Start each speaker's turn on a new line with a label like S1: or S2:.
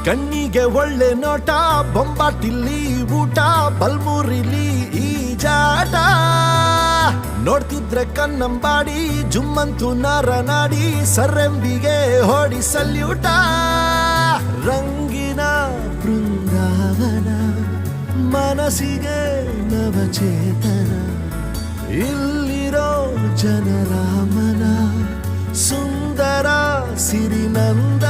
S1: ಕಣ್ಣಿಗೆ ಒಳ್ಳೆ ನೋಟ, ಬೊಂಬಾಟಿಲ್ಲಿ ಊಟ, ಬಲ್ಮೂರಿಲಿ ಈ ಜಾಟ. ನೋಡ್ತಿದ್ರೆ ಕನ್ನಂಬಾಡಿ ಜುಮ್ಮಂತು ನರನಾಡಿ, ಸರ್ರೆಂಬಿಗೆ ಹೊಡಿ ಸಲ್ಯೂಟ. ರಂಗಿನ ಬೃಂದಾವನ, ಮನಸ್ಸಿಗೆ ನವಚೇತನ, ಇಲ್ಲಿರೋ ಜನರ ಮನ ಸುಂದರ ಸಿರಿನಂದ.